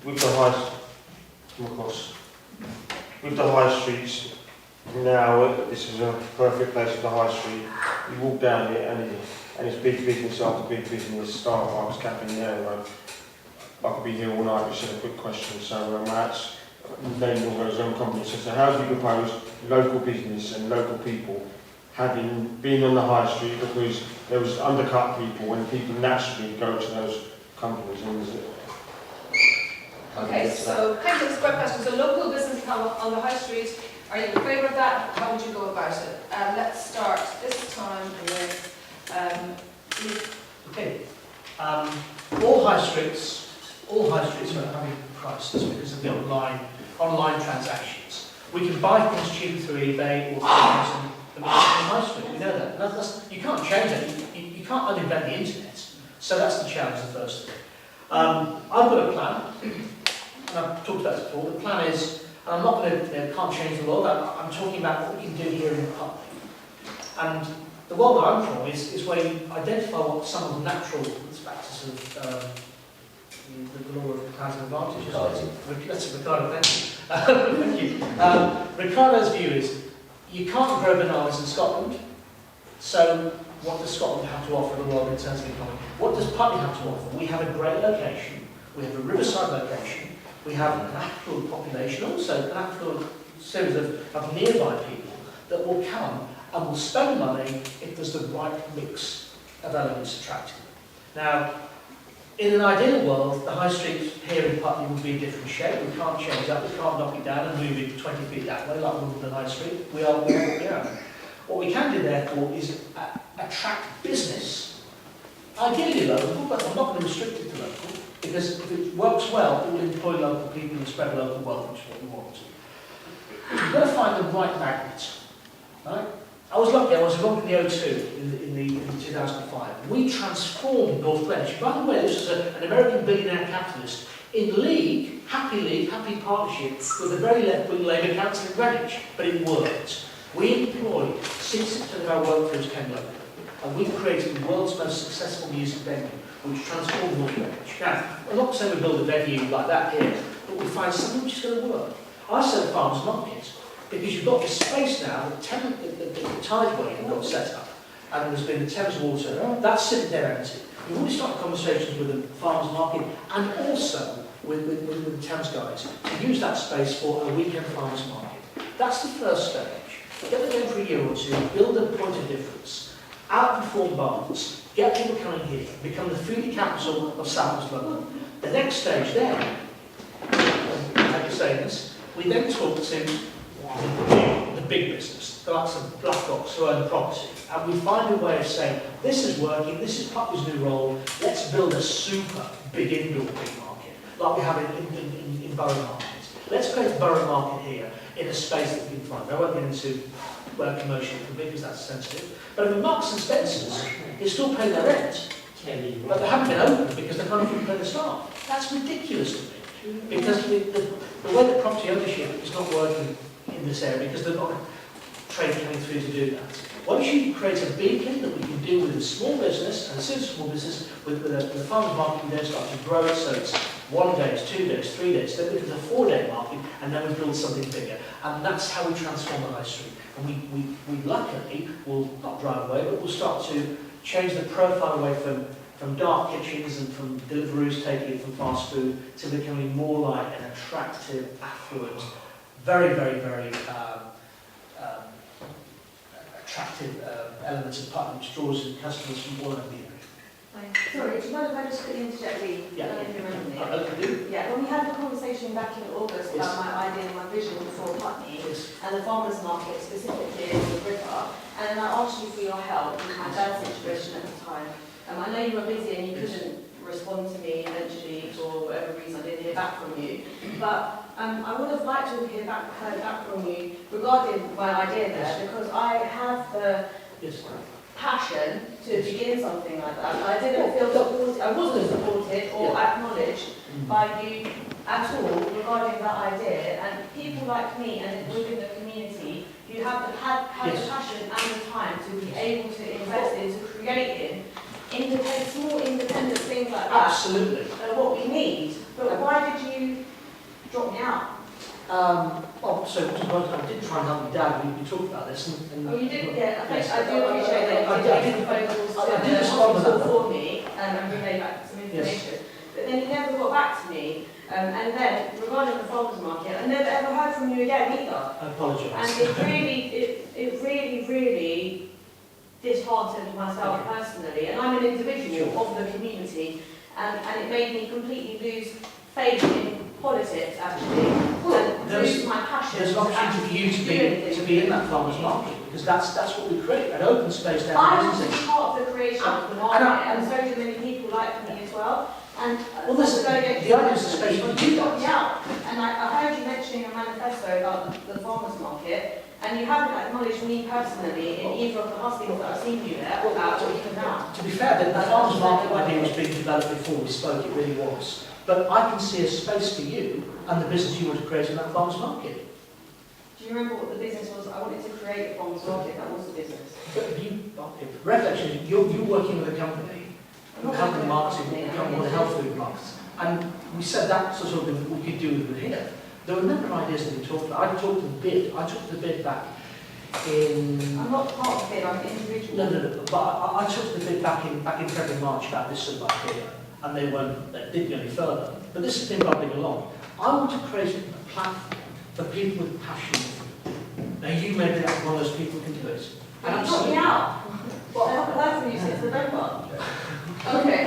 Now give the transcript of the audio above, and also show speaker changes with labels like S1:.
S1: with the high streets now, this is a perfect place for the high street. You walk down it and it's big business after big business. Starbucks, Cafe Nero. I could be here all night, just a quick question. So that's naming all those own companies. So how do you propose local business and local people being on the high street, because there was undercut people and people naturally go to those companies?
S2: Okay, so thank you, it's a great question. So local business on the high street, are you in favour of that? How would you go about it? Let's start this time with
S3: Okay. All high streets are having prices because of the online transactions. We can buy things cheap through eBay or through Amazon on the high street. We know that. You can't change that. You can't uninvent the internet. So that's the challenge, the first thing. I've got a plan, and I've talked about this before. The plan is, and I'm not going to, can't change the world. I'm talking about what we can do here in Putney. And the world that I'm from is where you identify what some of the natural factors of the law of comparative advantage. That's Ricardo, thank you. Thank you. Ricardo's view is you can't grow bananas in Scotland, so what does Scotland have to offer the world in terms of economy? What does Putney have to offer? We have a great location, we have a riverside location, we have an affluent population, also an affluent series of nearby people that will come and will spend money if there's the right mix of elements attracting them. Now, in an ideal world, the high street here in Putney would be a different shape. We can't change that, we can't knock it down and move it 20 feet that way like Wimbledon High Street. We are what we are. What we can do, therefore, is attract business. Ideally local, but I'm not going to restrict it to local, because if it works well, it will employ local people and spread local wealth, which is what we want. You've got to find the right magnet. Right? I was lucky, I was involved in the O2 in 2005. We transformed North Greenwich. By the way, this was an American billionaire capitalist in happy partnership with a very left-wing Labour council in Greenwich, but it worked. We employed 60% of our workforce came locally, and we created the world's most successful music venue, which transformed North Greenwich. Now, I'm not saying we build a venue like that here, but we find something which is going to work. I said farmers market, because you've got this space now, the tideway you've got set up, and there's been the Thames water, that's sitting there empty. We've already started conversations with the farmers market and also with the Thames guys to use that space for a weekend farmers market. That's the first stage. Get them in for a year or two, build a point of difference, outperform Barnes, get people coming here, become the foodie capital of South West London. The next stage then, how you say this, we then talk to the big business, the likes of BlackRocks who own property, and we find a way of saying, this is working, this is Putney's new role, let's build a super big indoor big market, like we have in Borough Market. Let's create a Borough Market here in a space that we can find. I won't get into where commercial can be because that's sensitive. But I mean, Marks and Spencer's is still paying their rent, but they haven't been open because they can't even pay the staff. That's ridiculous to me, because the way that property ownership is not working in this area because they're not trade coming through to do that. Once you create a beacon that we can deal with a small business, and as soon as a small business, with the farmers market, we then start to grow it so it's 1 day, 2 days, 3 days, then it becomes a 4-day market, and then we build something bigger. And that's how we transform the high street. And we luckily will not drive away, but we'll start to change the profile away from dark kitchens and from Deliveroo's taking it from fast food to becoming more like an attractive, affluent, very, very, very attractive element of Putney, which draws in customers from all over the area.
S4: Sorry, do you mind if I just quickly interject?
S3: Yeah.
S4: Yeah, when we had the conversation back in August about my idea and my vision for Putney and the farmers market specifically in the river, and then I asked you for your help with my dad's situation at the time. I know you were busy and you couldn't respond to me eventually for whatever reason. I didn't hear back from you, but I would have liked to have heard back from you regarding my idea there, because I have the passion to begin something like that. I didn't feel supported, I wasn't supported or acknowledged by you at all regarding that idea, and people like me and within the community who have the passion and the time to be able to invest into creating small independent things like that.
S3: Absolutely.
S4: What we need. But why did you
S3: Well, so I did try and help my dad. We talked about this. And
S4: Oh, you did, yeah, I
S3: yes.
S4: do appreciate that you did make proposals
S3: I did respond to that.
S4: for me and relay back some information. But then you never got back to me. And then, regarding the farmers market, I never ever heard from you again either.
S3: I apologise.
S4: And it really disheartened myself personally. And I'm an individual of the community, and it made me completely lose faith in politics, actually, and lose my passion.
S3: There's an opportunity for you to be in that farmers market, because that's what we create, an open space down
S4: I
S3: the
S4: want to be part of the creation of the market, and so do many people like me as well. And
S3: well, the idea is the space for you guys.
S4: Yeah, and I heard you mentioning a manifesto about the farmers market, and you haven't acknowledged me personally in either of the hustings that I've seen you there about, or even now.
S3: To be fair, the farmers market idea was being developed before we spoke, it really was. But I can see a space for you and the business you want to create in that farmers market.
S4: Do you remember what the business was? I wanted to create a farmers market, that was the business.
S3: But reflection, you're working with a company, a company marketing, a company with a health food market. And we said that sort of thing we could do with here. There were a number of ideas that we talked about. I talked to the bid. I took the bid back in...
S4: I'm not part of the bid, I'm an individual.
S3: No, but I took the bid back in February, March about this sort of idea. And they didn't go any further. But this has been bubbling along. I want to create a platform for people with passion. Now you may be one of those people who can do it.
S4: And you got me out. Well, I haven't heard from you since November.
S2: Okay,